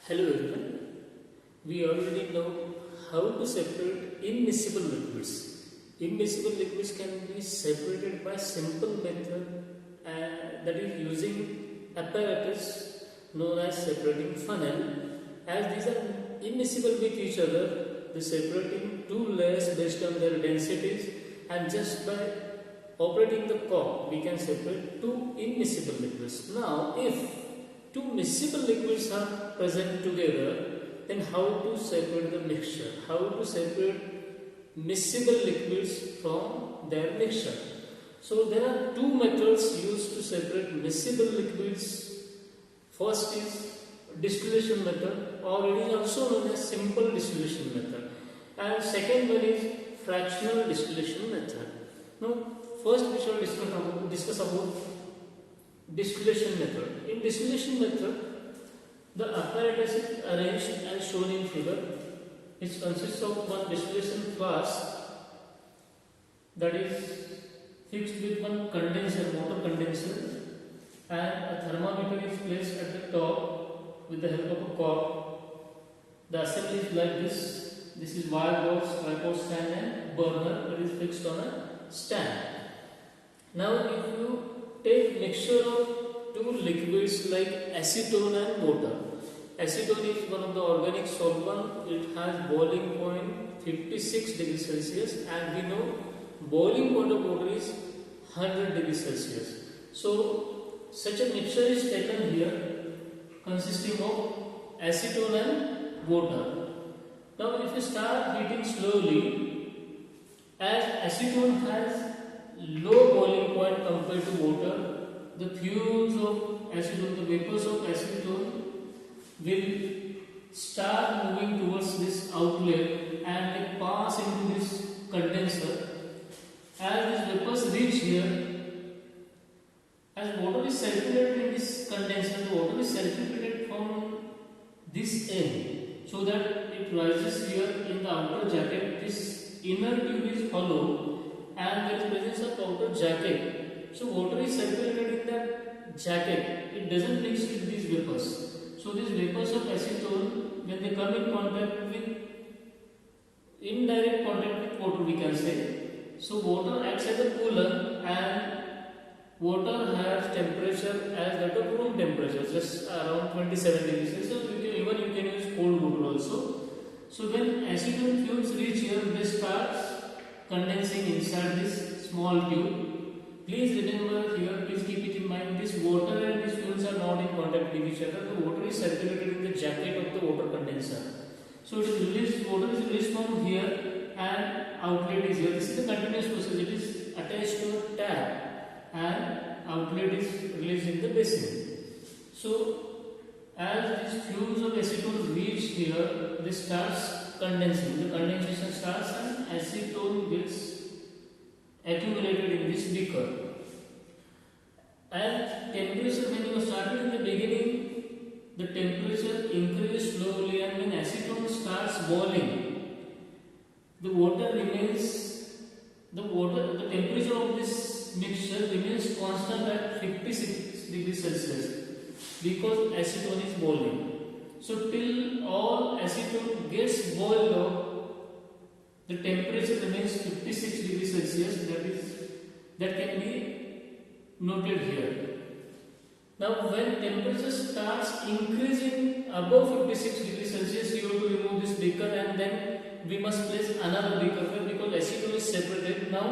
Hello everyone. We already know how to separate immiscible liquids. Immiscible liquids can be separated by simple method that is using apparatus known as separating funnel. As these are immiscible with each other, they separate in two layers based on their densities, and just by operating the cork we can separate two immiscible liquids. Now if two miscible liquids are present together, then how to separate the mixture? How to separate miscible liquids from their mixture? So there are two methods used to separate miscible liquids. First is distillation method, or it is also known as simple distillation method, and second one is fractional distillation method. Now first we shall discuss about distillation method. In distillation method, the apparatus is arranged as shown in figure. It consists of one distillation flask that is fixed with one condenser, water condenser, and a thermometer is placed at the top with the help of a cork. The assembly is like this. This is wire box, tripod stand, and burner that is fixed on a stand. Now if you take mixture of two liquids like acetone and water. Acetone is one of the organic solvent. It has boiling point 56 degrees Celsius, and we know boiling point of water is 100 degrees Celsius. So such a mixture is taken here consisting of acetone and water. Now if you start heating slowly, as acetone has low boiling point compared to water, the fumes of acetone, the vapors of acetone will start moving towards this outlet and they pass into this condenser. As these vapors reach here, as water is circulated in this condenser, the water is circulated from this end so that it rises here in the outer jacket. This inner tube is hollow and there is presence of outer jacket. So water is circulated in that jacket. It doesn't mix with these vapors. So these vapors of acetone, when they come in contact with indirect contact with water, we can say. So water acts as a cooler, and water has temperature as that of room temperature, just around 27 degrees Celsius. So even you can use cold water also. So when acetone fumes reach here, they start condensing inside this small tube. Please remember here, please keep it in mind, this water and these fumes are not in contact with each other. The water is circulated in the jacket of the water condenser. So it is released, water is released from here and outlet is here. This is a continuous process. It is attached to a tap and outlet is released in the basin. So as these fumes of acetone reach here, this starts condensing. The condensation starts and acetone gets accumulated in this beaker. And temperature, when you started in the beginning, the temperature increases slowly, and when acetone starts boiling, the temperature of this mixture remains constant at 56 degrees Celsius because acetone is boiling. So till all acetone gets boiled up, the temperature remains 56 degrees Celsius. That can be noted here. Now when temperature starts increasing above 56 degrees Celsius, you have to remove this beaker, and then we must place another beaker here because acetone is separated. Now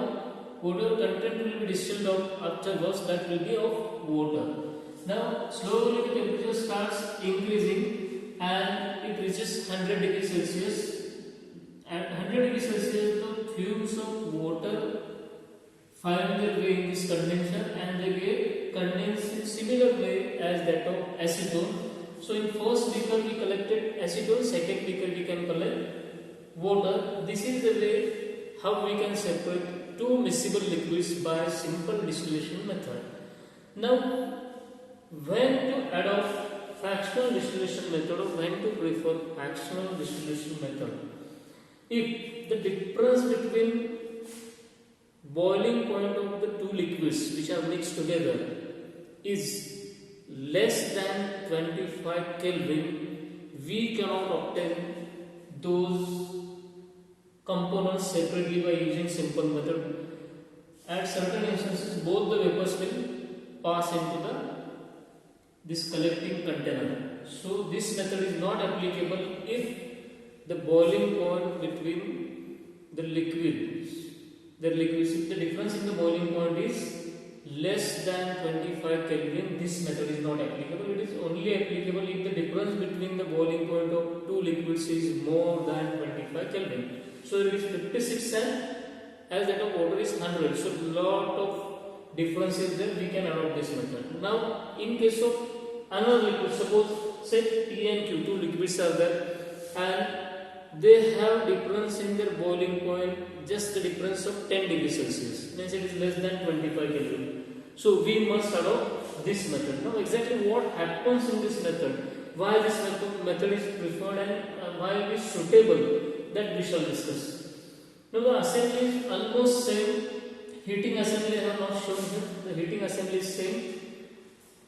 whatever content will be distilled out afterwards, that will be of water. Now slowly the temperature starts increasing and it reaches 100 degrees Celsius. At 100 degrees Celsius, the fumes of water find their way in this condenser and they get condensed in similar way as that of acetone. So in first beaker we collected acetone, second beaker we can collect water. This is the way how we can separate two miscible liquids by simple distillation method. Now when to adopt fractional distillation method or when to prefer fractional distillation method? If the difference between boiling point of the two liquids which are mixed together is less than 25 Kelvin, we cannot obtain those components separately by using simple method. At certain instances, both the vapors will pass into this collecting container. So this method is not applicable if the boiling point between the liquids, if the difference in the boiling point is less than 25 Kelvin, this method is not applicable. It is only applicable if the difference between the boiling point of two liquids is more than 25 Kelvin. So it is 56 and as that of water is 100. So lot of difference is there, we can adopt this method. Now in case of another liquid, suppose say P and Q, two liquids are there and they have difference in their boiling point, just the difference of 10 degrees Celsius, means it is less than 25 Kelvin. So we must adopt this method. Now exactly what happens in this method, why this method is preferred and why it is suitable, that we shall discuss. Now the assembly is almost same. Heating assembly I have not shown here. The heating assembly is same.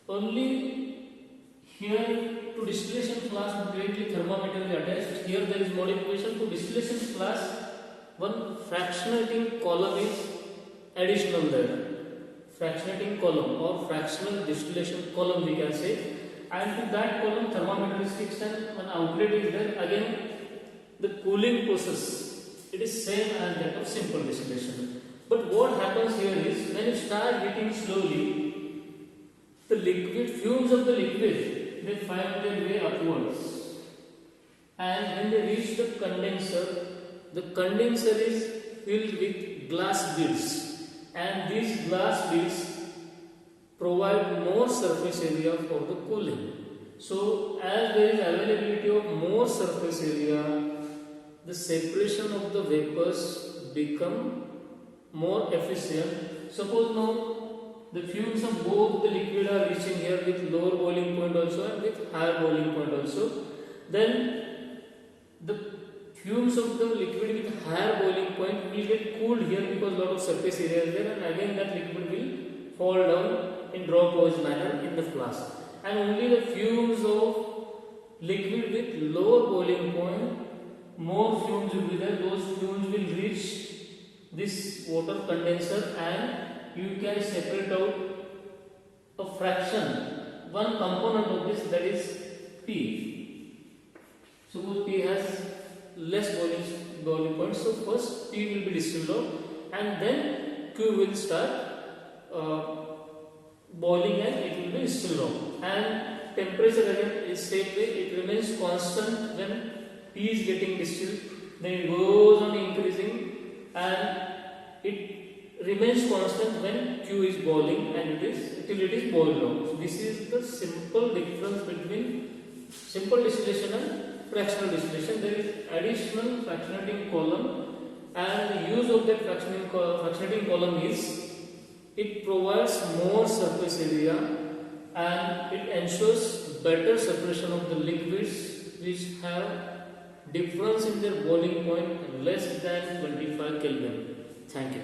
Only here to distillation flask directly thermometer is attached. Here there is modification to distillation flask. One fractionating column is additional there. Fractionating column or fractional distillation column we can say. And to that column thermometer is fixed and one outlet is there. Again the cooling process, it is same as that of simple distillation. But what happens here is when you start heating slowly, the liquid fumes of the liquid, they find their way upwards. And when they reach the condenser is filled with glass beads. And these glass beads provide more surface area for the cooling. So as there is availability of more surface area, the separation of the vapors become more efficient. Suppose now the fumes of both the liquid are reaching here with lower boiling point also and with higher boiling point also. Then the fumes of the liquid with higher boiling point will get cooled here because lot of surface area is there, and again that liquid will fall down in drop gauge manner in the flask. And only the fumes of liquid with lower boiling point, more fumes will be there. Those fumes will reach this water condenser and you can separate out a fraction, one component of this, that is P. Suppose P has less boiling point, so first P will be distilled out and then Q will start boiling and it will be distilled out. And temperature again is same way, it remains constant when P is getting distilled, then it goes on increasing and it remains constant when Q is boiling and till it is boiled out. So this is the simple difference between simple distillation and fractional distillation. There is additional fractionating column, and the use of that fractionating column is it provides more surface area and it ensures better separation of the liquids which have difference in their boiling point less than 25 Kelvin. Thank you.